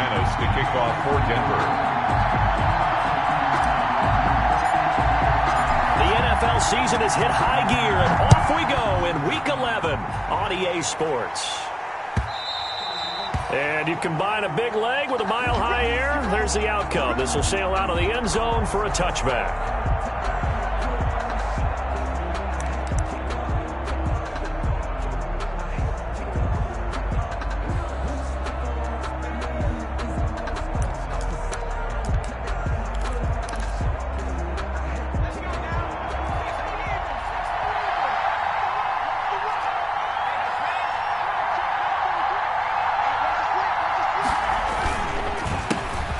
Cabanas to kick off for Denver. The NFL season has hit high gear, and off we go in Week 11 on EA Sports. And you combine a big leg with a mile-high air, there's the outcome. This will sail out of the end zone for a touchback.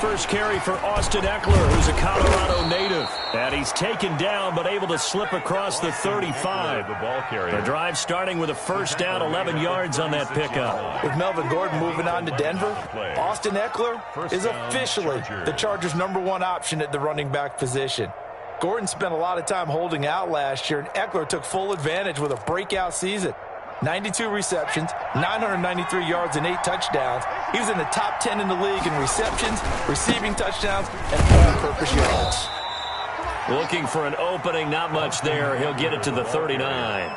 First carry for Austin Eckler, who's a Colorado native. And he's taken down, but able to slip across the 35. The drive starting with a first down, 11 yards on that pickup. With Melvin Gordon moving on to Denver, Austin Eckler is officially the Chargers' #1 option at the running back position. Gordon spent a lot of time holding out last year, and Eckler took full advantage with a breakout season. 92 receptions, 993 yards, and 8 touchdowns. He was in the top 10 in the league in receptions, receiving touchdowns, and all-purpose yards. Looking for an opening, not much there. He'll get it to the 39.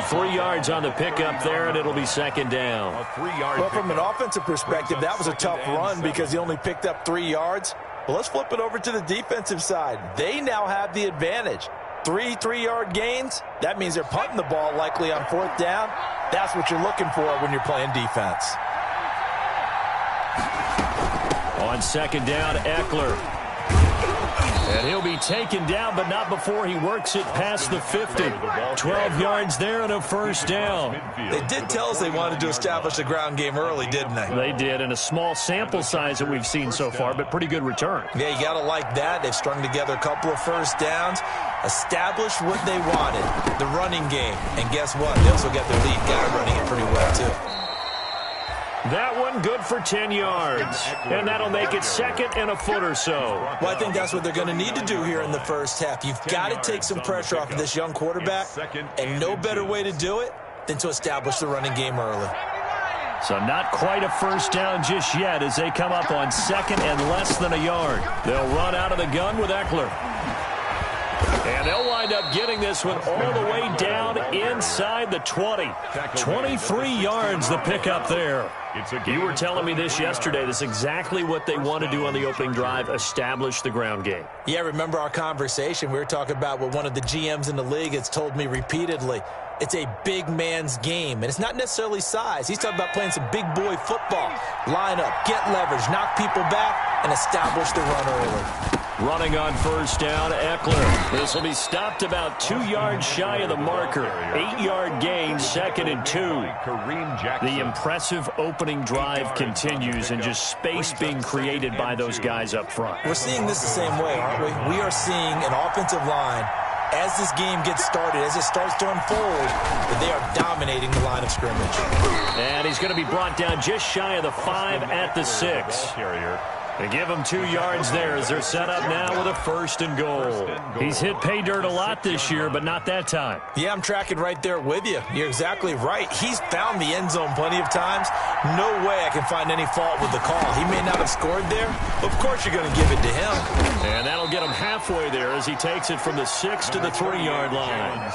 3 yards on the pickup there, and it'll be second down. Well, from an offensive perspective, that was a tough run because he only picked up 3 yards. Well, let's flip it over to the defensive side. They now have the advantage. 3 3-yard gains, that means they're punting the ball likely on 4th down. That's what you're looking for when you're playing defense. On second down, Eckler. And he'll be taken down, but not before he works it past the 50. 12 yards there and a first down. They did tell us they wanted to establish the ground game early, didn't they? They did, in a small sample size that we've seen so far, but pretty good return. Yeah, you got to like that. They've strung together a couple of first downs, established what they wanted, the running game. And guess what? They also got their lead guy running it pretty well, too. That one good for 10 yards. And that'll make it second and a foot or so. Well, I think that's what they're going to need to do here in the first half. You've got to take some pressure off of this young quarterback, and no better way to do it than to establish the running game early. So not quite a first down just yet as they come up on second and less than a yard. They'll run out of the gun with Eckler. And they'll wind up getting this one all the way down inside the 20. 23 yards the pickup there. You were telling me this yesterday. This is exactly what they want to do on the opening drive, establish the ground game. Yeah, remember our conversation. We were talking about what one of the GMs in the league has told me repeatedly. It's a big man's game, and it's not necessarily size. He's talking about playing some big boy football. Line up, get leverage, knock people back, and establish the run early. Running on first down, Eckler. This will be stopped about 2 yards shy of the marker. 8-yard gain, second and 2. The impressive opening drive continues, and just space being created by those guys up front. We're seeing this the same way, aren't we? We are seeing an offensive line, as this game gets started, as it starts to unfold, that they are dominating the line of scrimmage. And he's going to be brought down just shy of the 5 at the 6. They give him 2 yards there as they're set up now with a first and goal. He's hit pay dirt a lot this year, but not that time. Yeah, I'm tracking right there with you. You're exactly right. He's found the end zone plenty of times. No way I can find any fault with the call. He may not have scored there, but of course you're going to give it to him. And that'll get him halfway there as he takes it from the 6 to the 3-yard line.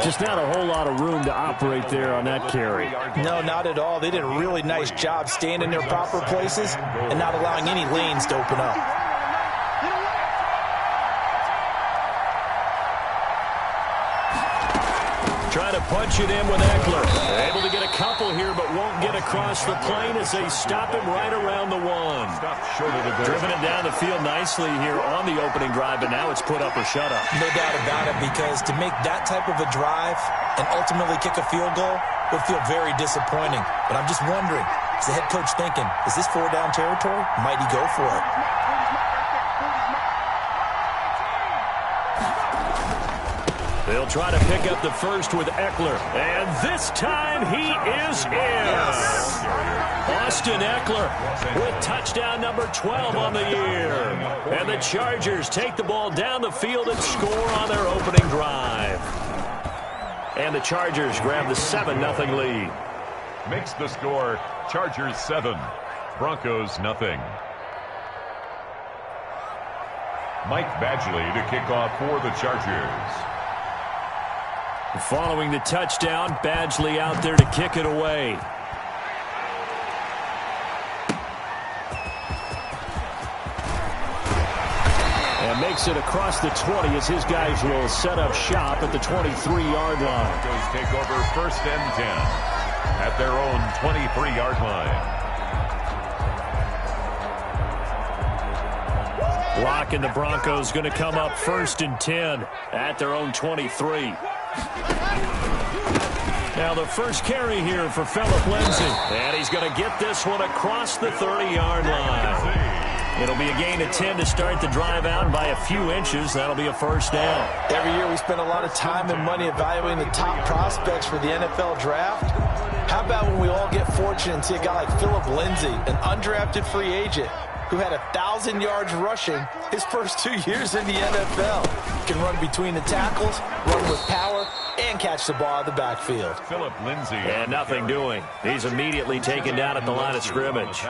Just not a whole lot of room to operate there on that carry. No, not at all. They did a really nice job staying in their proper places and not allowing any lanes to open up. Try to punch it in with Eckler. Able to get a couple here, but won't get across the plane as they stop him right around the 1. Driven it down the field nicely here on the opening drive, but now it's put up or shut up. No doubt about it, because to make that type of a drive and ultimately kick a field goal would feel very disappointing. But I'm just wondering, is the head coach thinking, is this 4-down territory? Might he go for it? They'll try to pick up the first with Eckler. And this time he is in. Yes. Austin Eckler with touchdown number 12 on the year. And the Chargers take the ball down the field and score on their opening drive. And the Chargers grab the 7-0 lead. Makes the score Chargers 7, Broncos nothing. Mike Badgley to kick off for the Chargers. Following the touchdown, Badgley out there to kick it away. And makes it across the 20 as his guys will set up shop at the 23-yard line. Broncos take over 1st and 10 at their own 23-yard line. Block and the Broncos going to come up 1st and 10 at their own 23. Now the first carry here for Phillip Lindsay. And he's going to get this one across the 30-yard line. It'll be a gain of 10 to start the drive out by a few inches. That'll be a first down. Every year we spend a lot of time and money evaluating the top prospects for the NFL draft. How about when we all get fortunate and see a guy like Phillip Lindsay, an undrafted free agent, who had 1,000 yards rushing his first 2 years in the NFL. He can run between the tackles, run with power, and catch the ball out of the backfield. Phillip Lindsay. And nothing doing. He's immediately taken down at the line of scrimmage.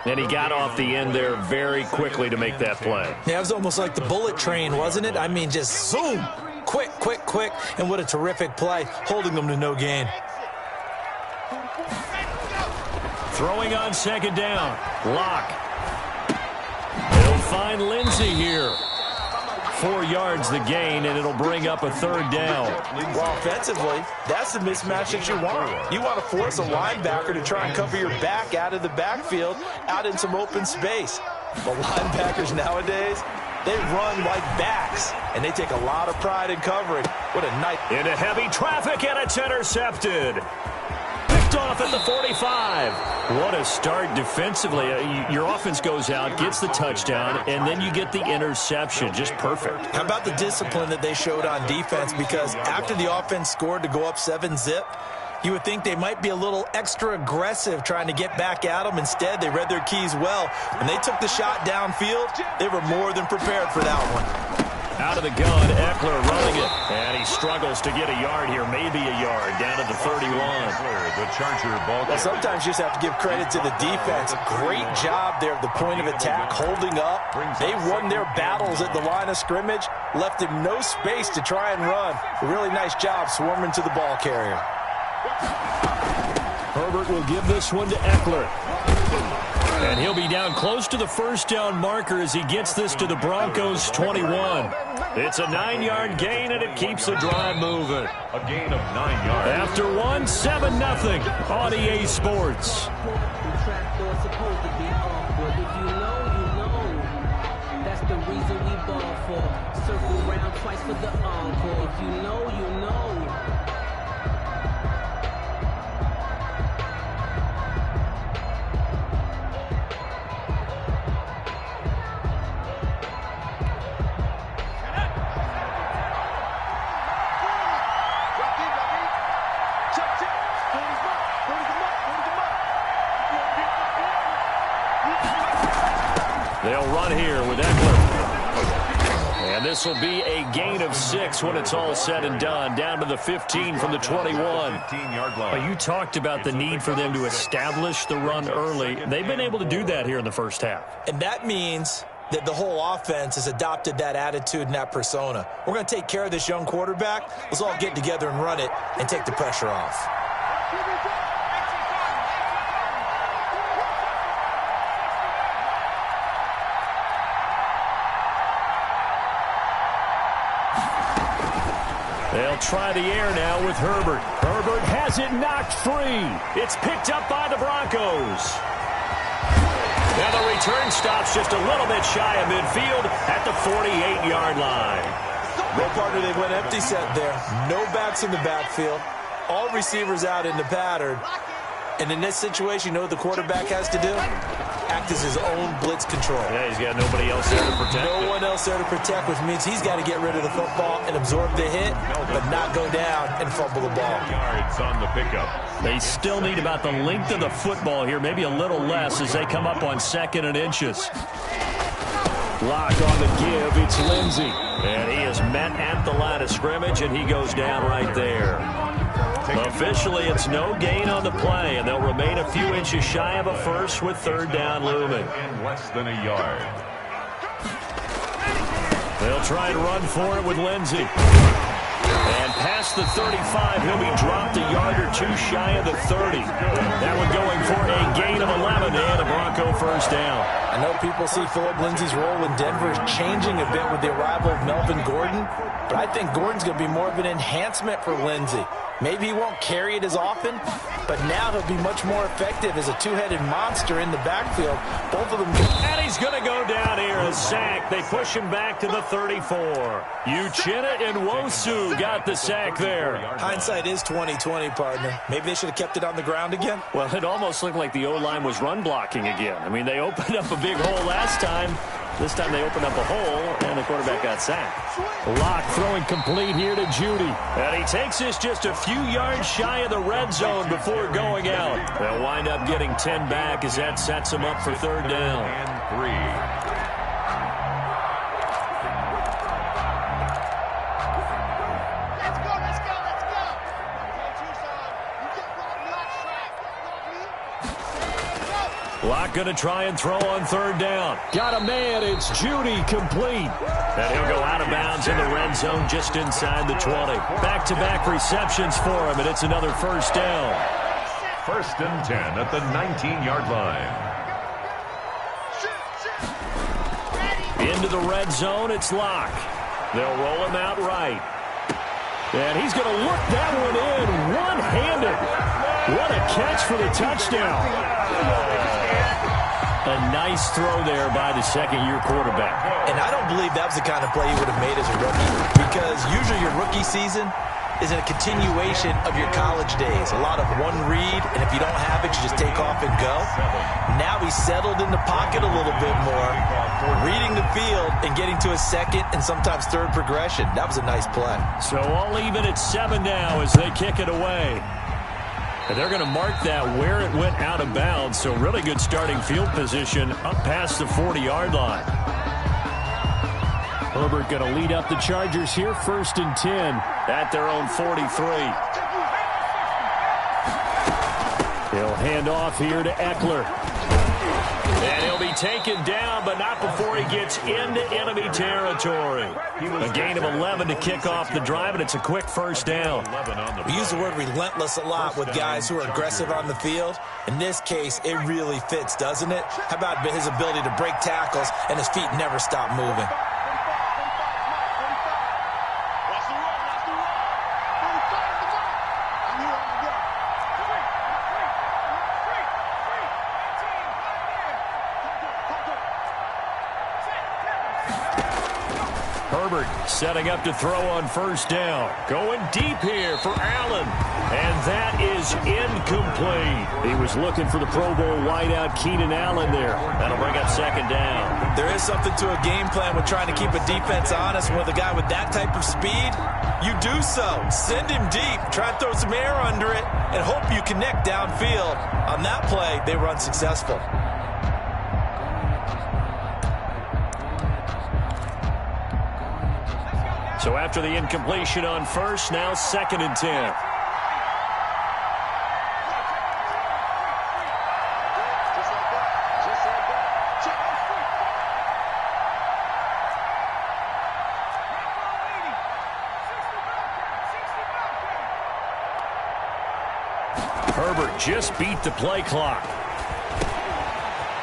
And he got off the end there very quickly to make that play. Yeah, it was almost like the bullet train, wasn't it? I mean, just zoom. Quick, quick, quick. And what a terrific play, holding them to no gain. Throwing on 2nd down. Lock. They'll find Lindsay here. 4 yards the gain, and it'll bring up a 3rd down. Well, offensively, that's the mismatch that you want. You want to force a linebacker to try and cover your back out of the backfield, out in some open space. But linebackers nowadays, they run like backs, and they take a lot of pride in covering. What a nice... Into heavy traffic, and it's intercepted. Off at the 45. What a start defensively. Your offense goes out, gets the touchdown, and then you get the interception. Just perfect. How about the discipline that they showed on defense? Because after the offense scored to go up 7-zip, you would think they might be a little extra aggressive trying to get back at them. Instead, they read their keys well. When they took the shot downfield, they were more than prepared for that one. Out of the gun, Eckler running it. And he struggles to get a yard here, maybe a yard, down to the 31. The Charger ball. Well, sometimes you just have to give credit to the defense. Great job there at the point of attack, holding up. They won their battles at the line of scrimmage, left him no space to try and run. A really nice job swarming to the ball carrier. Herbert will give this one to Eckler. And he'll be down close to the 1st down marker as he gets this to the Broncos 21. It's a 9-yard gain, and it keeps the drive moving. A gain of 9 yards. After one, 7-0 on EA Sports. That's the reason we ball for. Circle round twice for the encore. If you know, you know. They'll run here with Eckler. And this will be a gain of 6 when it's all said and done. Down to the 15 from the 21. 15-yard line. You talked about the need for them to establish the run early. They've been able to do that here in the first half. And that means that the whole offense has adopted that attitude and that persona. We're going to take care of this young quarterback. Let's all get together and run it and take the pressure off. They'll try the air now with Herbert. Herbert has it knocked free. It's picked up by the Broncos. Now the return stops just a little bit shy of midfield at the 48-yard line. No partner, they went empty set there. No backs in the backfield. All receivers out in the pattern. And in this situation, you know what the quarterback has to do? Act as his own blitz control. Yeah, he's got nobody else there to protect. No one else there to protect, which means he's got to get rid of the football and absorb the hit, but not go down and fumble the ball. Yards on the pickup. They still need about the length of the football here, maybe a little less as they come up on 2nd and inches. Block on the give, it's Lindsay. And he is met at the line of scrimmage, and he goes down right there. Officially, it's no gain on the play, and they'll remain a few inches shy of a first with third down looming. In less than a yard. They'll try and run for it with Lindsey. And past the 35, he'll be dropped a yard or two shy of the 30. That one going for a gain of 11 and a Bronco first down. I know people see Phillip Lindsay's role in Denver is changing a bit with the arrival of Melvin Gordon, but I think Gordon's going to be more of an enhancement for Lindsay. Maybe he won't carry it as often, but now he'll be much more effective as a two-headed monster in the backfield. Both of them. And he's going to go down here, a sack. They push him back to the 34. Uchenna and Wosu got the sack there. Hindsight is 20/20, partner. Maybe they should have kept it on the ground again. Well, it almost looked like the O-line was run blocking again. I mean, they opened up a big hole last time. This time they opened up a hole, and the quarterback got sacked. Locke throwing complete here to Judy. And he takes this just a few yards shy of the red zone before going out. They'll wind up getting 10 back as that sets them up for third down. And 3. Locke going to try and throw on third down. Got a man. It's Judy complete. And he'll go out of bounds in the red zone just inside the 20. Back-to-back receptions for him, and it's another first down. 1st and 10 at the 19-yard line. Into the red zone, it's Locke. They'll roll him out right. And he's going to look that one in one-handed. What a catch for the touchdown. A nice throw there by the second-year quarterback. And I don't believe that was the kind of play he would have made as a rookie, because usually your rookie season is a continuation of your college days. A lot of one read, and if you don't have it, you just take off and go. Now he's settled in the pocket a little bit more, reading the field and getting to a second and sometimes third progression. That was a nice play. So all even at 7 now as they kick it away. And they're going to mark that where it went out of bounds. So really good starting field position up past the 40-yard line. Herbert going to lead up the Chargers here, 1st and 10 at their own 43. He'll hand off here to Eckler. And he'll be taken down, but not before he gets into enemy territory. A gain of 11 to kick off the drive, and it's a quick first down. We use the word relentless a lot with guys who are aggressive on the field. In this case, it really fits, doesn't it? How about his ability to break tackles and his feet never stop moving? Herbert setting up to throw on first down. Going deep here for Allen. And that is incomplete. He was looking for the Pro Bowl wideout Keenan Allen there. That'll bring up second down. There is something to a game plan with trying to keep a defense honest. With a guy with that type of speed, you do so. Send him deep. Try and throw some air under it and hope you connect downfield. On that play, they were unsuccessful. So after the incompletion on first, now 2nd and 10. Herbert just beat the play clock.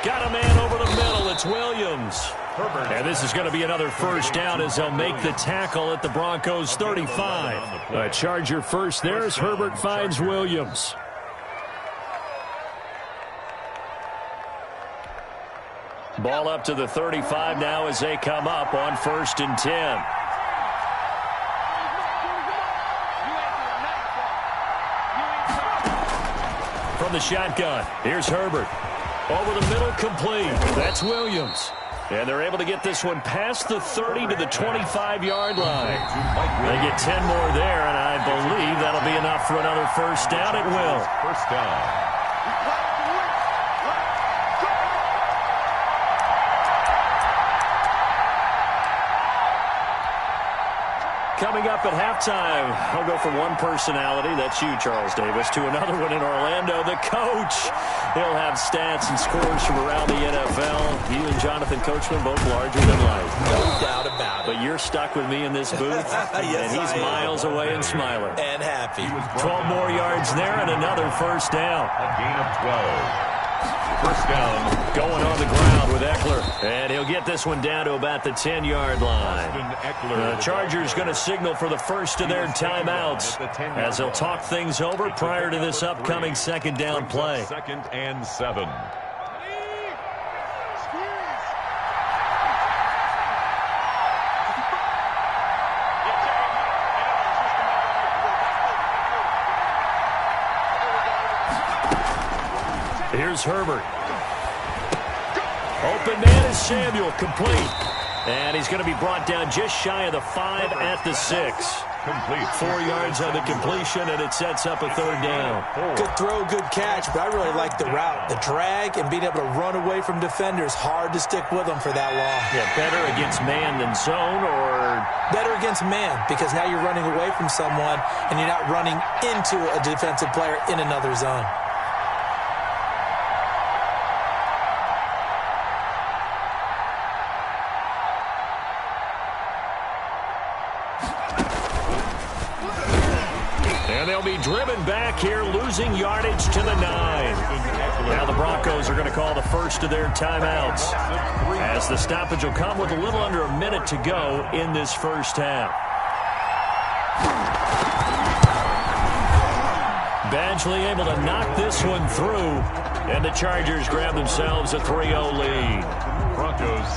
Got a man over the middle. It's Williams. And this is going to be another first down as they'll make the tackle at the Broncos 35. A Charger first there as Herbert finds Williams. Ball up to the 35 now as they come up on 1st and 10. From the shotgun, here's Herbert. Over the middle, complete. That's Williams. And they're able to get this one past the 30 to the 25-yard line. They get 10 more there, and I believe that'll be enough for another first down. It will. First down. Coming up at halftime, I'll go from one personality, that's you, Charles Davis, to another one in Orlando, the coach. He'll have stats and scores from around the NFL. You and Jonathan Coachman both larger than life. No doubt about it. But you're stuck with me in this booth, yes, and he's miles away and smiling. And happy. 12 more yards there and another first down. A gain of 12. First down. Going on the ground with Eckler. And he'll get this one down to about the 10-yard line. The Chargers going to signal for the first of their timeouts as they'll talk things over prior to this upcoming second down play. 2nd and 7. Here's Herbert. Open man is Samuel, complete. And he's going to be brought down just shy of the 5 at the 6. Complete. 4 yards on the completion, and it sets up a third down. Good throw, good catch, but I really like the route. The drag and being able to run away from defenders, hard to stick with them for that long. Yeah, better against man than zone, or? Better against man, because now you're running away from someone, and you're not running into a defensive player in another zone. Driven back here, losing yardage to the 9. Now the Broncos are going to call the first of their timeouts, as the stoppage will come with a little under a minute to go in this first half. Badgley able to knock this one through, and the Chargers grab themselves a 3-0 lead.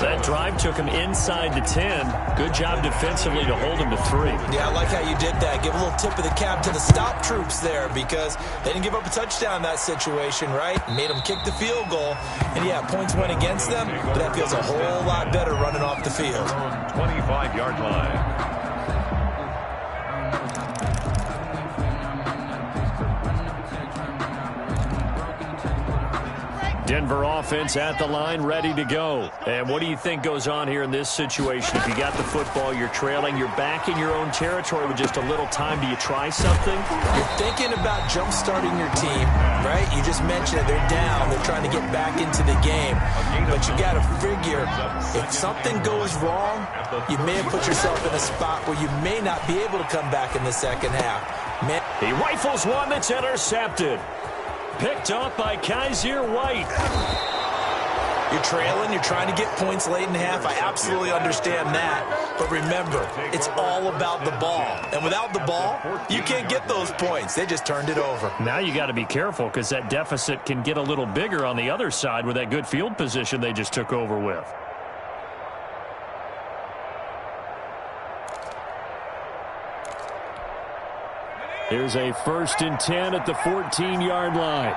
That drive took him inside the 10. Good job defensively to hold him to 3. Yeah, I like how you did that. Give a little tip of the cap to the stop troops there, because they didn't give up a touchdown in that situation, right? Made them kick the field goal. And, yeah, points went against them, but that feels a whole lot better running off the field. 25-yard line. Denver offense at the line, ready to go. And what do you think goes on here in this situation? If you got the football, you're trailing, you're back in your own territory with just a little time. Do you try something? You're thinking about jump-starting your team, right? You just mentioned it. They're down. They're trying to get back into the game. But you got to figure, if something goes wrong, you may have put yourself in a spot where you may not be able to come back in the second half. He rifles one that's intercepted. Picked off by Kaiser White. You're trailing. You're trying to get points late in half. I absolutely understand that. But remember, it's all about the ball. And without the ball, you can't get those points. They just turned it over. Now you got to be careful, because that deficit can get a little bigger on the other side with that good field position they just took over with. Here's a 1st and 10 at the 14-yard line.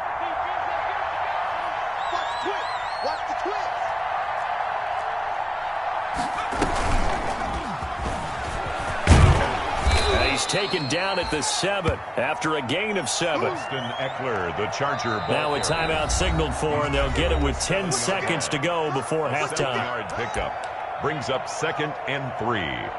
He's taken down at the 7 after a gain of 7. Eckler, the Charger. Now a timeout signaled for, and they'll get it with 10 seconds to go before halftime. 7-yard pickup brings up 2nd and 3.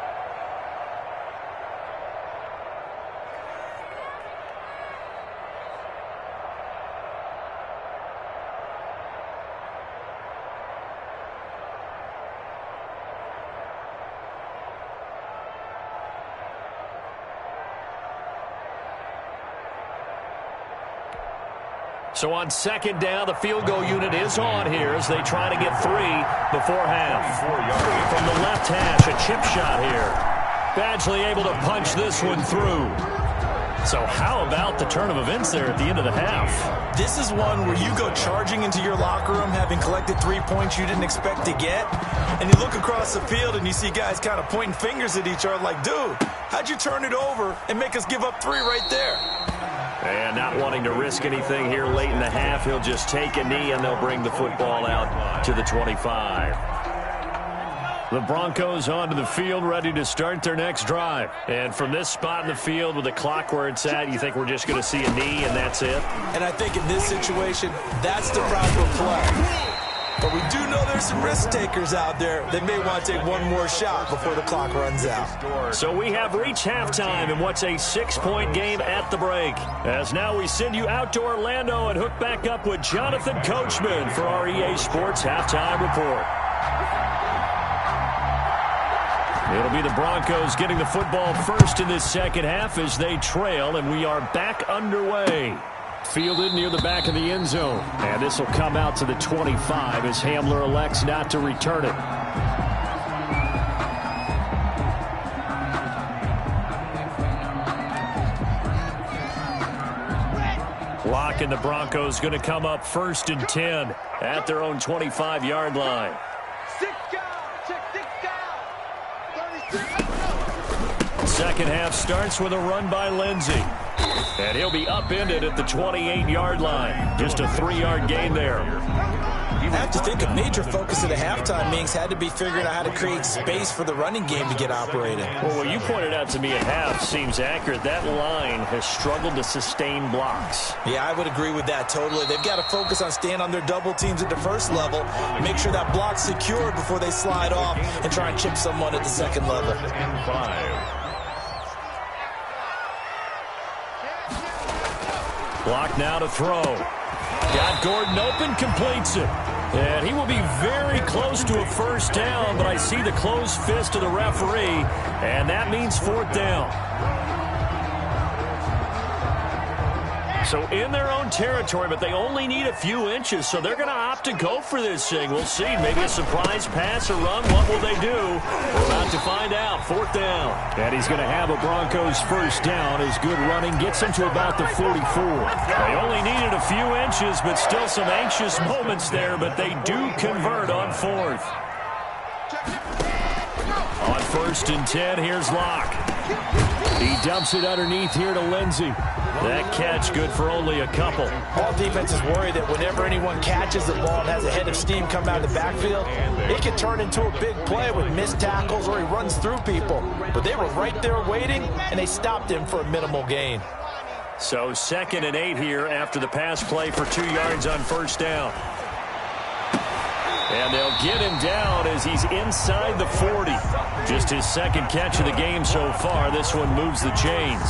So on 2nd down, the field goal unit is on here as they try to get 3 before half. From the left hash, a chip shot here. Badgley able to punch this one through. So how about the turn of events there at the end of the half? This is one where you go charging into your locker room having collected 3 points you didn't expect to get, and you look across the field and you see guys kind of pointing fingers at each other like, dude, how'd you turn it over and make us give up 3 right there? And not wanting to risk anything here late in the half, he'll just take a knee and they'll bring the football out to the 25. The Broncos onto the field, ready to start their next drive. And from this spot in the field with the clock where it's at, you think we're just going to see a knee and that's it? And I think in this situation, that's the proper play. But we do know there's some risk takers out there that may want to take one more shot before the clock runs out. So we have reached halftime in what's a 6-point game at the break. As now we send you out to Orlando and hook back up with Jonathan Coachman for our EA Sports Halftime Report. It'll be the Broncos getting the football first in this second half as they trail, and we are back underway. Fielded near the back of the end zone. And this will come out to the 25 as Hamler elects not to return it. Lock and the Broncos going to come up 1st and 10 at their own 25-yard line. Second half starts with a run by Lindsey. And he'll be upended at the 28-yard line. Just a 3-yard gain there. I have to think a major focus of the halftime meetings had to be figuring out how to create space for the running game to get operated. Well, what you pointed out to me at half seems accurate. That line has struggled to sustain blocks. Yeah, I would agree with that totally. They've got to focus on staying on their double teams at the first level, make sure that block's secured before they slide off and try and chip someone at the second level. Block now to throw. Got Gordon open, completes it. And he will be very close to a first down, but I see the closed fist of the referee, and that means 4th down. So in their own territory, but they only need a few inches, so they're going to opt to go for this thing. We'll see. Maybe a surprise pass or run. What will they do? We're about to find out. 4th down. And he's going to have a Broncos first down as good running gets him to about the 44. They only needed a few inches, but still some anxious moments there, but they do convert on 4th. On 1st and 10, here's Locke. He dumps it underneath here to Lindsey. That catch good for only a couple. All defenses worry that whenever anyone catches the ball and has a head of steam come out of the backfield, it can turn into a big play with missed tackles or he runs through people. But they were right there waiting, and they stopped him for a minimal gain. So 2nd and 8 here after the pass play for 2 yards on 1st down. And they'll get him down as he's inside the 40. Just his 2nd catch of the game so far. This one moves the chains.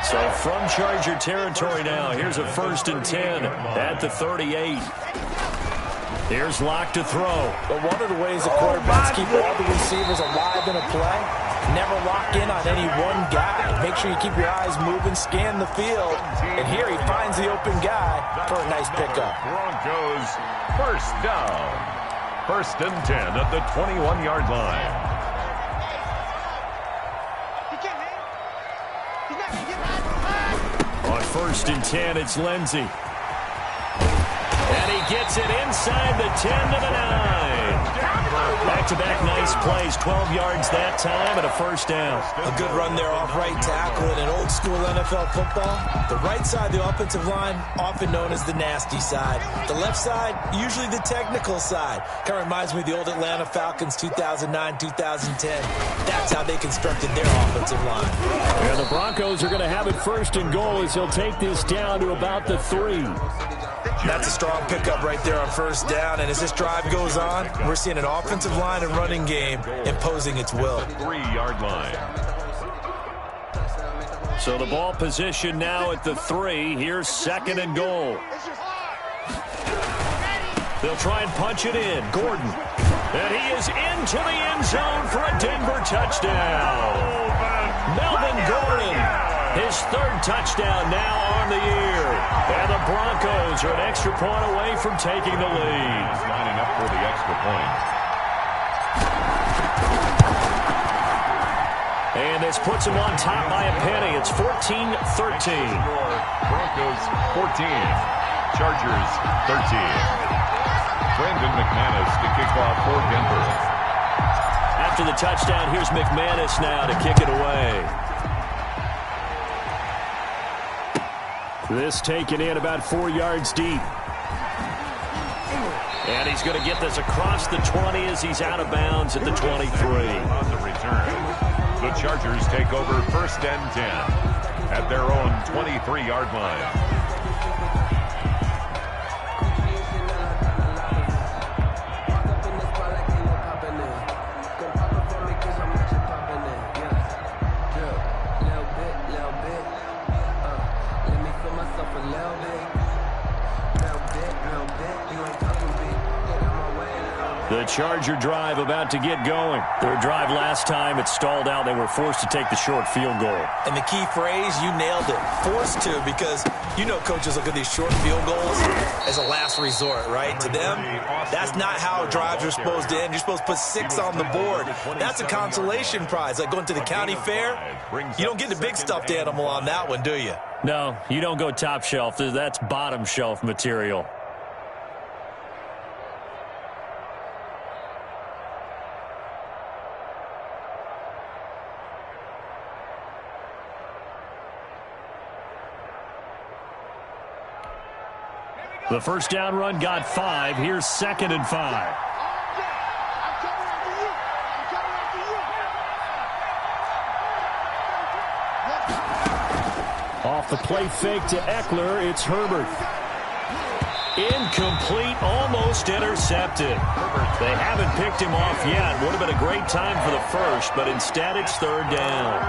So from Charger territory now, here's a 1st and 10 at the 38. Here's Locke to throw. But one of the ways the quarterbacks keep all the receivers alive in a play, never lock in on any one guy. Make sure you keep your eyes moving, scan the field. And here he finds the open guy for a nice pickup. Broncos first down. 1st and 10 at the 21-yard line. On 1st and 10, it's Lindsey. And he gets it inside the 10 to the 9. Back-to-back nice plays, 12 yards that time and a first down. A good run there off right tackle in an old-school NFL football. The right side of the offensive line, often known as the nasty side. The left side, usually the technical side. Kind of reminds me of the old Atlanta Falcons 2009-2010. That's how they constructed their offensive line. And the Broncos are going to have it 1st and goal as he'll take this down to about the 3. That's a strong pickup right there on 1st down. And as this drive goes on, we're seeing an offensive line and running game imposing its will. 3-yard line. So the ball position now at the 3. Here's 2nd and goal. They'll try and punch it in. Gordon. And he is into the end zone for a Denver touchdown. Melvin Gordon. His 3rd touchdown now on the year. And the Broncos are an extra point away from taking the lead. He's lining up for the extra point. And this puts him on top by a penny. It's 14-13. Broncos 14. Chargers 13. Brandon McManus to kick off for Denver. After the touchdown, here's McManus now to kick it away. This taken in about 4 yards deep. And he's going to get this across the 20 as he's out of bounds at the 23. On the return, the Chargers take over 1st and 10 at their own 23-yard line. The Charger drive about to get going. Their drive last time, it stalled out. They were forced to take the short field goal. And the key phrase, you nailed it, forced to, because you know coaches look at these short field goals as a last resort, right? To them, that's not how drives are supposed to end. You're supposed to put 6 on the board. That's a consolation prize, like going to the county fair. You don't get the big stuffed animal on that one, do you? No, you don't go top shelf. That's bottom shelf material. The first down run got 5. Here's 2nd and 5. Off the play fake to Eckler, it's Herbert. Incomplete, almost intercepted. They haven't picked him off yet. Would have been a great time for the first, but instead it's 3rd down.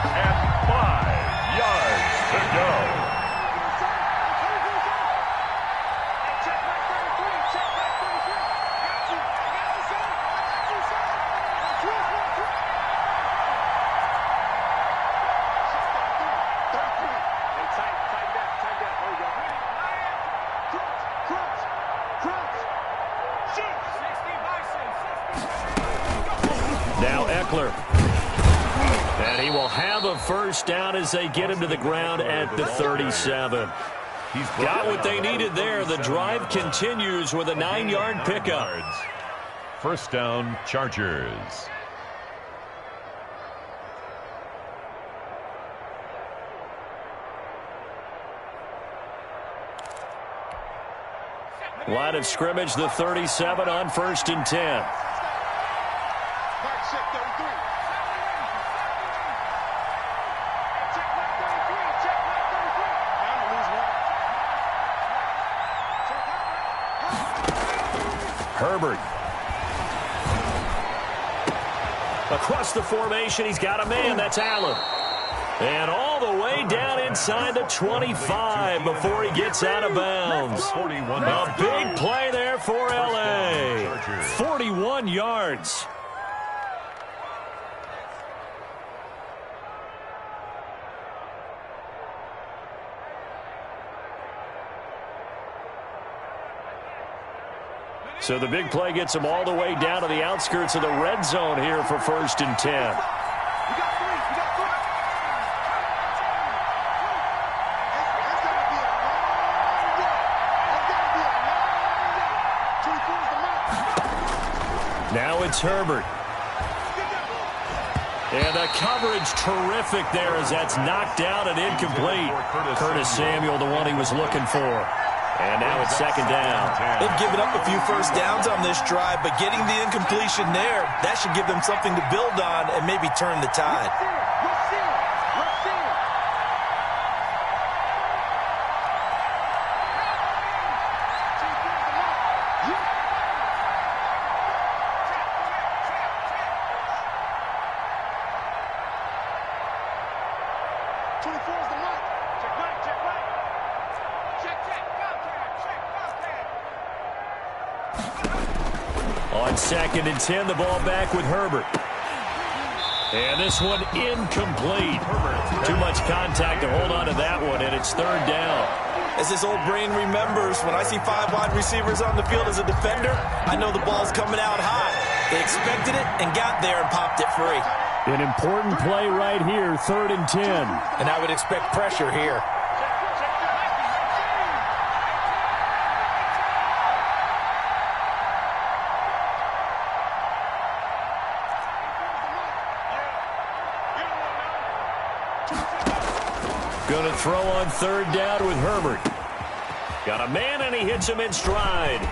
And 5 yards to go. Now Eckler. And he will have a first down as they get him to the ground at the 37. He's got what they needed there. The drive continues with a 9-yard pickup. First down, Chargers. Line of scrimmage, the 37 on 1st and 10. Herbert. Across the formation, he's got a man. That's Allen. And all the way down inside the 25 before he gets out of bounds. A big play there for L.A. 41 yards. So the big play gets him all the way down to the outskirts of the red zone here for 1st and 10. Now it's Herbert. And the coverage terrific there as that's knocked down and incomplete. Curtis Samuel, the one he was looking for. And now it's 2nd down. They've given up a few first downs on this drive, but getting the incompletion there, that should give them something to build on and maybe turn the tide. On 2nd and 10, the ball back with Herbert. And this one incomplete. Too much contact to hold on to that one, and it's 3rd down. As this old brain remembers, when I see 5 wide receivers on the field as a defender, I know the ball's coming out hot. They expected it and got there and popped it free. An important play right here, 3rd and 10. And I would expect pressure here. Going to throw on 3rd down with Herbert. Got a man, and he hits him in stride.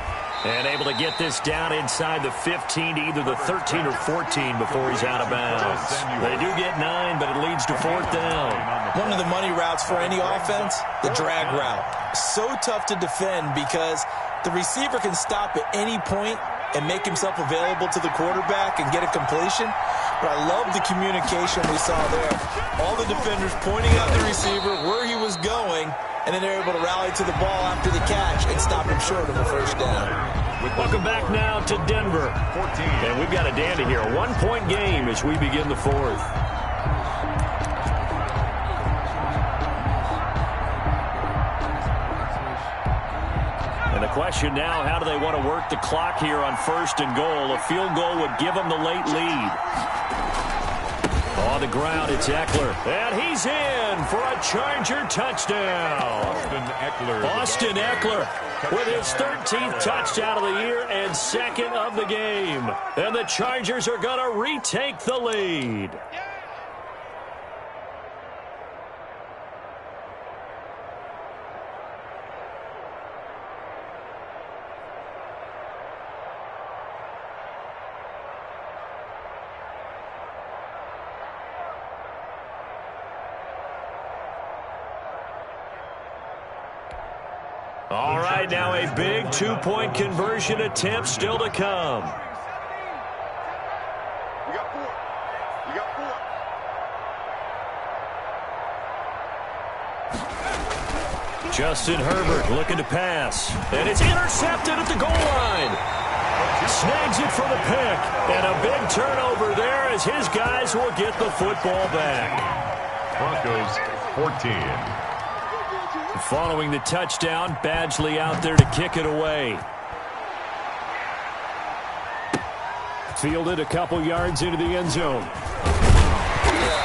And able to get this down inside the 15 to either the 13 or 14 before he's out of bounds. They do get 9, but it leads to 4th down. One of the money routes for any offense, the drag route. So tough to defend because the receiver can stop at any point and make himself available to the quarterback and get a completion. But I love the communication we saw there. All the defenders pointing out the receiver where he was going, and then they're able to rally to the ball after the catch and stop him short of a first down. Welcome back now to Denver. 14. And we've got a dandy here. A one-point game as we begin the fourth. And the question now, how do they want to work the clock here on 1st and goal? A field goal would give them the late lead. On the ground, it's Eckler. And he's in for a Charger touchdown. Austin Eckler with his 13th touchdown of the year and 2nd of the game. And the Chargers are going to retake the lead. All right, now a big 2-point conversion attempt still to come. You got 4. You got 4. Justin Herbert looking to pass. And it's intercepted at the goal line. Snags it for the pick. And a big turnover there as his guys will get the football back. Broncos 14. Following the touchdown, Badgley out there to kick it away. Fielded a couple yards into the end zone.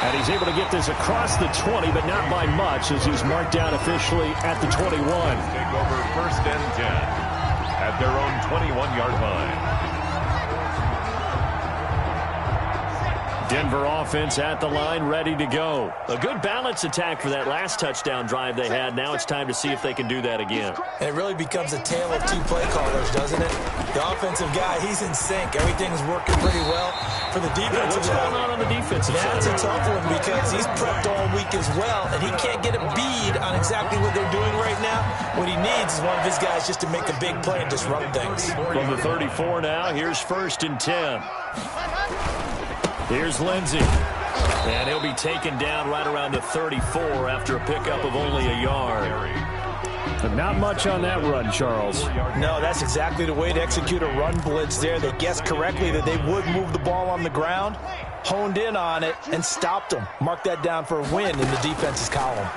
And he's able to get this across the 20, but not by much as he's marked down officially at the 21. Take over 1st and 10 at their own 21-yard line. Denver offense at the line, ready to go. A good balance attack for that last touchdown drive they had. Now it's time to see if they can do that again. And it really becomes a tale of 2 play callers, doesn't it? The offensive guy, he's in sync. Everything's working pretty well. For the defensive What's going on the defensive side? That's a tough one because he's prepped all week as well, and he can't get a bead on exactly what they're doing right now. What he needs is one of his guys just to make a big play and disrupt things. From the 34 now, here's 1st and 10. Here's Lindsey. And he'll be taken down right around the 34 after a pickup of only a yard. But not much on that run, Charles. No, that's exactly the way to execute a run blitz there. They guessed correctly that they would move the ball on the ground, honed in on it, and stopped them. Mark that down for a win in the defense's column.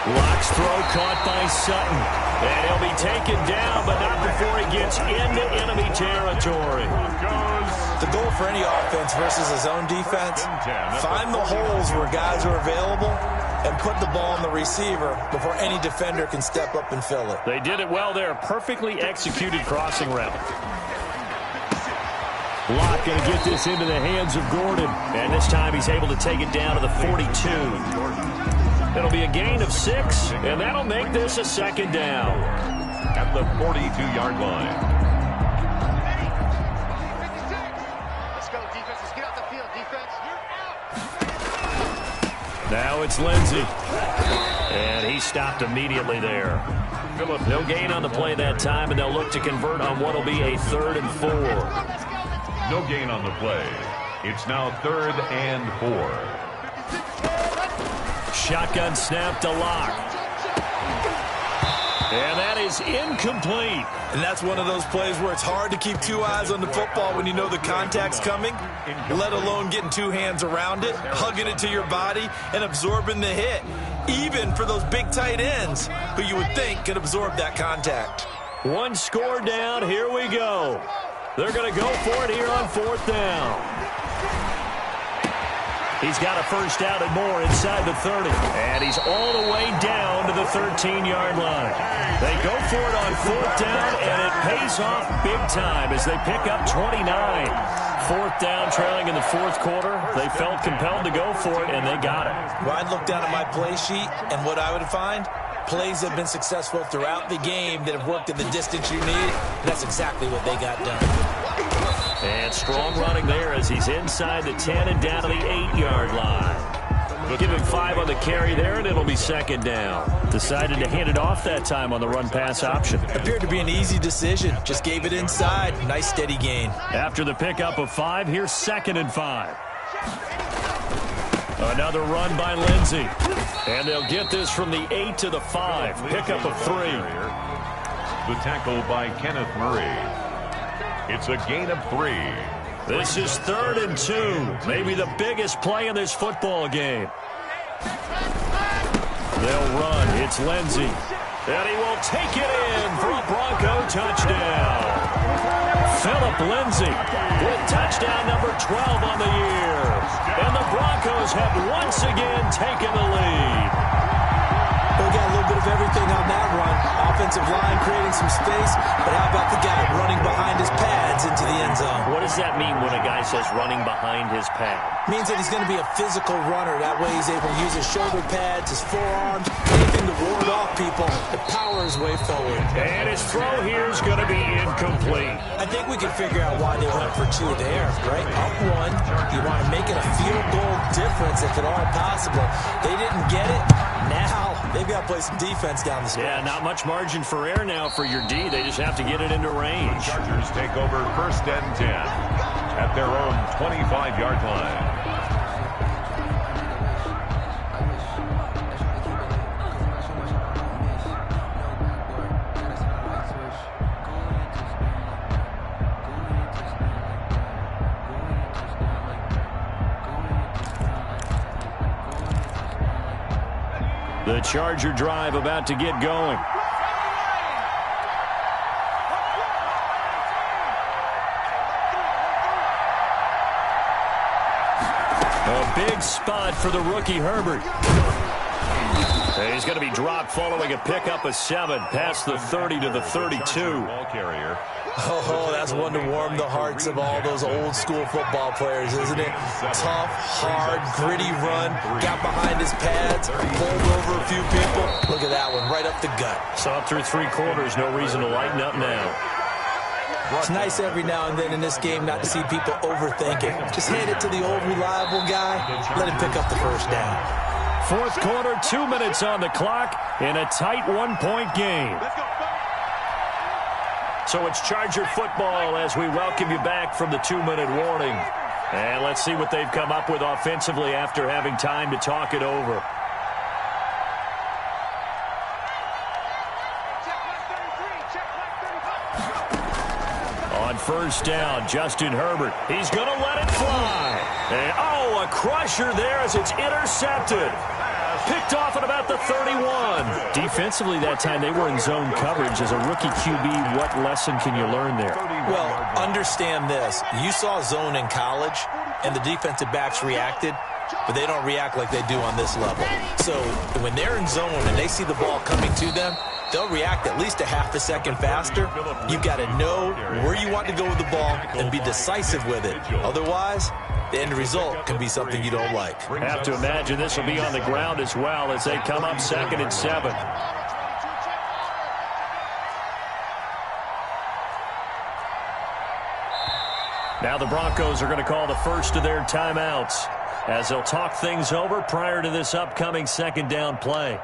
Locke's throw caught by Sutton. And he'll be taken down, but not before he gets into enemy territory. The goal for any offense versus his own defense, find the holes where guys are available and put the ball on the receiver before any defender can step up and fill it. They did it well there. Perfectly executed crossing route. Locke going to get this into the hands of Gordon. And this time he's able to take it down to the 42. It'll be a gain of 6, and that'll make this a 2nd down. At the 42-yard line. Let's go, defense. Let's get out the field, defense. Now it's Lindsey. And he stopped immediately there. No gain on the play that time, and they'll look to convert on what will be a 3rd and 4. No gain on the play. It's now 3rd and 4. Shotgun snap to Locke. And that is incomplete. And that's one of those plays where it's hard to keep 2 eyes on the football when you know the contact's coming, let alone getting 2 hands around it, hugging it to your body, and absorbing the hit, even for those big tight ends who you would think could absorb that contact. 1 score down. Here we go. They're going to go for it here on 4th down. He's got a first down and more inside the 30. And he's all the way down to the 13-yard line. They go for it on 4th down, and it pays off big time as they pick up 29. 4th down, trailing in the 4th quarter. They felt compelled to go for it, and they got it. Well, I'd look down at my play sheet, and what I would find, plays have been successful throughout the game that have worked in the distance you need. That's exactly what they got done. And strong running there as he's inside the 10 and down to the 8-yard line. Give him 5 on the carry there, and it'll be 2nd down. Decided to hand it off that time on the run-pass option. Appeared to be an easy decision. Just gave it inside. Nice, steady gain. After the pickup of 5, here's 2nd and 5. Another run by Lindsey. And they'll get this from the 8 to the 5. Pickup of 3. the tackle by Kenneth Murray. It's a gain of 3. This is 3rd and 2. Maybe the biggest play in this football game. They'll run. It's Lindsey. And he will take it in for a Bronco touchdown. Phillip Lindsey with touchdown number 12 on the year. And the Broncos have once again taken the lead. We got a little bit of everything on that run. Offensive line creating some space, but how about the guy running behind his pads into the end zone? What does that mean when a guy says running behind his pad? Means that he's going to be a physical runner. That way he's able to use his shoulder pads, his forearms, anything to ward off people to power his way forward. And his throw here is going to be incomplete. I think we can figure out why they went for 2 there, right? Up 1, you want to make it a field goal difference if at all possible. They didn't get it. Now they've got to play some defense down the stretch. Yeah, not much margin for error now for your D. They just have to get it into range. Chargers take over 1st and 10 at their own 25-yard line. The Charger drive about to get going. A big spot for the rookie Herbert. He's going to be dropped following a pickup of 7 past the 30 to the 32. Ball carrier. Oh, that's one to warm the hearts of all those old school football players, isn't it? Tough, hard, gritty run. Got behind his pads, pulled over a few people. Look at that one, right up the gut. Saw through 3 quarters, no reason to lighten up now. It's nice every now and then in this game not to see people overthink it. Just hand it to the old reliable guy, let him pick up the first down. 4th quarter, 2 minutes on the clock in a tight 1-point game. So it's Charger football as we welcome you back from the 2-minute warning. And let's see what they've come up with offensively after having time to talk it over. On 1st down, Justin Herbert. He's going to let it fly. And, oh, a crusher there as it's intercepted. Picked off at about the 31. Defensively that time, they were in zone coverage. As a rookie QB, what lesson can you learn there? Well, understand this. You saw zone in college, and the defensive backs reacted, but they don't react like they do on this level. So when they're in zone and they see the ball coming to them, they'll react at least a half a second faster. You've got to know where you want to go with the ball and be decisive with it. Otherwise, the end result can be something you don't like. Have to imagine this will be on the ground as well as they come up 2nd and 7. Now the Broncos are going to call the first of their timeouts as they'll talk things over prior to this upcoming 2nd down play.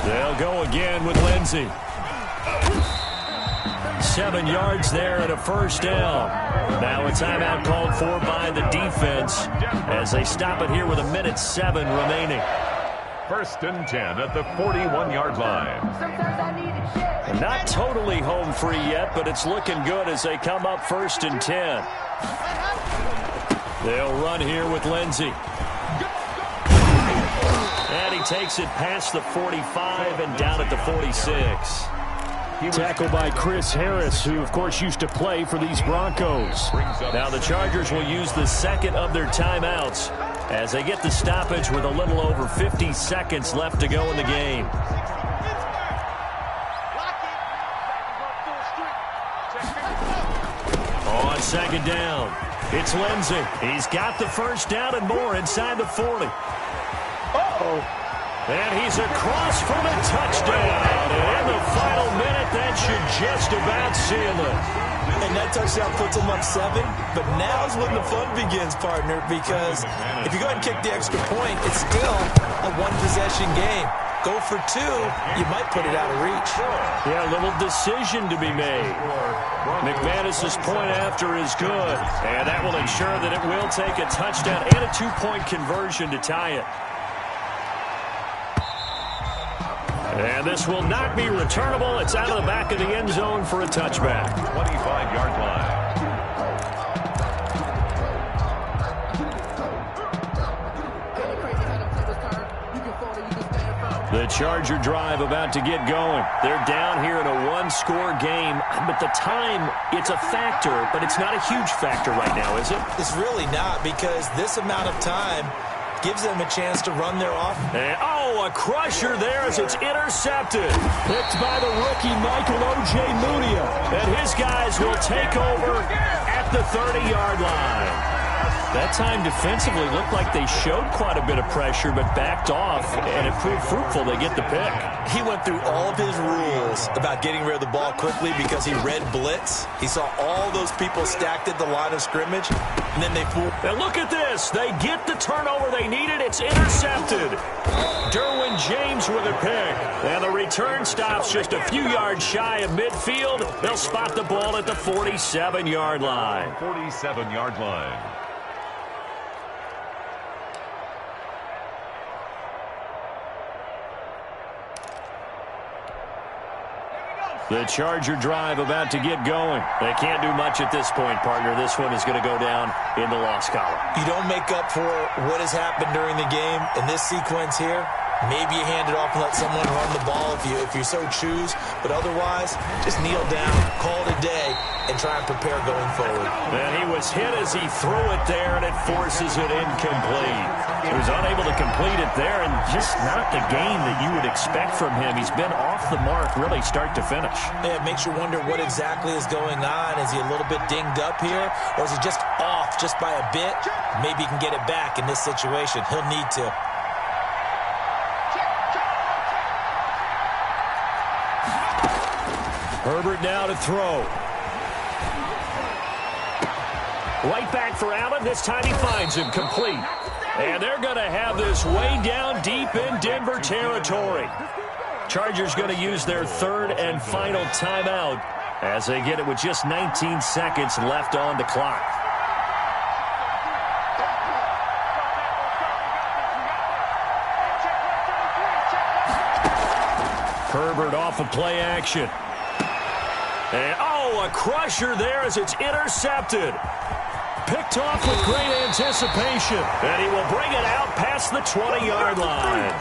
They'll go again with Lindsey. 7 yards there and a 1st down. Now a timeout called for by the defense as they stop it here with 1:07 remaining. 1st and 10 at the 41-yard line. Not totally home free yet, but it's looking good as they come up 1st and 10. They'll run here with Lindsey. And he takes it past the 45 and down at the 46. Tackled by Chris Harris, who, of course, used to play for these Broncos. Now the Chargers will use the 2nd of their timeouts as they get the stoppage with a little over 50 seconds left to go in the game. On 2nd down, it's Lindsey. He's got the 1st down and more inside the 40. And he's across for the touchdown. And in the final minute, that should just about seal it. And that touchdown puts them up 7. But now's when the fun begins, partner, because if you go ahead and kick the extra point, it's still a 1-possession game. go for two, you might put it out of reach. Yeah, a little decision to be made. McManus's point after is good, and that will ensure that it will take a touchdown and a two-point conversion to tie it. And this will not be returnable. It's out of the back of the end zone for a touchback. 25-yard line. The Charger drive about to get going. They're down here in a one-score game, but the time, it's a factor, but it's not a huge factor right now, is it? It's really not, because this amount of time gives them a chance to run their offense. And, a crusher there as it's intercepted. Picked by the rookie Michael O.J. Mudia. And his guys will take over at the 30-yard line. That time defensively looked like they showed quite a bit of pressure but backed off, and it proved fruitful. They get the pick. He went through all of his rules about getting rid of the ball quickly because he read blitz. He saw all those people stacked at the line of scrimmage, and then they fooled. And look at this. They get the turnover they needed. It's intercepted. Derwin James with a pick. And the return stops just a few yards shy of midfield. They'll spot the ball at the 47-yard line. 47-yard line. The Charger drive about to get going. They can't do much at this point, partner. This one is going to go down in the loss column. You don't make up for what has happened during the game in this sequence here. Maybe you hand it off and let someone run the ball if you so choose. But otherwise, just kneel down, call it a day, and try and prepare going forward. And he was hit as he threw it there, and it forces it incomplete. He was unable to complete it there, and just not the game that you would expect from him. He's been off the mark really start to finish. Yeah, it makes you wonder what exactly is going on. Is he a little bit dinged up here, or is he just off just by a bit? Maybe he can get it back in this situation. He'll need to. Herbert now to throw. Right back for Allen. This time he finds him complete. And they're going to have this way down deep in Denver territory. Chargers going to use their third and final timeout as they get it with just 19 seconds left on the clock. Herbert off of play action. And, a crusher there as it's intercepted. Picked off with great anticipation. And he will bring it out past the 20-yard line.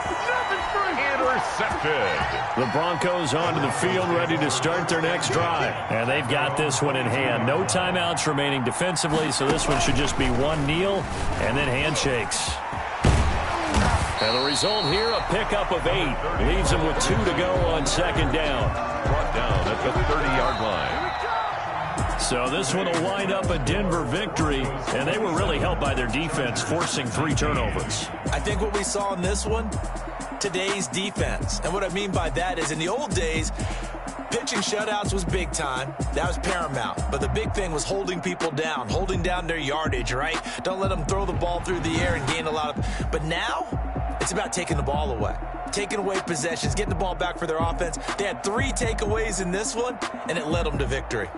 Intercepted. The Broncos onto the field, ready to start their next drive. And they've got this one in hand. No timeouts remaining defensively, so this one should just be one kneel and then handshakes. And the result here, a pickup of 8. Leaves them with 2 to go on second down. Brought down at the 30-yard line. So this one will wind up a Denver victory, and they were really helped by their defense, forcing 3 turnovers. I think what we saw in this one, today's defense. And what I mean by that is in the old days, pitching shutouts was big time. That was paramount. But the big thing was holding people down, holding down their yardage, right? Don't let them throw the ball through the air and gain a lot of... But now, it's about taking the ball away. Taking away possessions, getting the ball back for their offense. They had 3 takeaways in this one, and it led them to victory.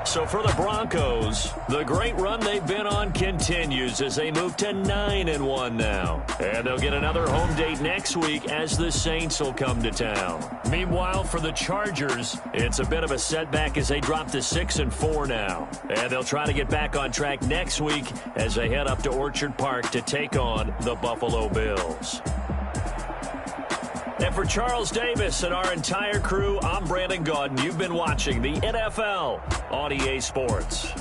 So for the Broncos, the great run they've been on continues as they move to 9-1 now. And they'll get another home date next week as the Saints will come to town. Meanwhile, for the Chargers, it's a bit of a setback as they drop to 6-4 now. And they'll try to get back on track next week as they head up to Orchard Park to take on the Buffalo Bills. And for Charles Davis and our entire crew, I'm Brandon Gaudin. You've been watching the NFL on EA Sports.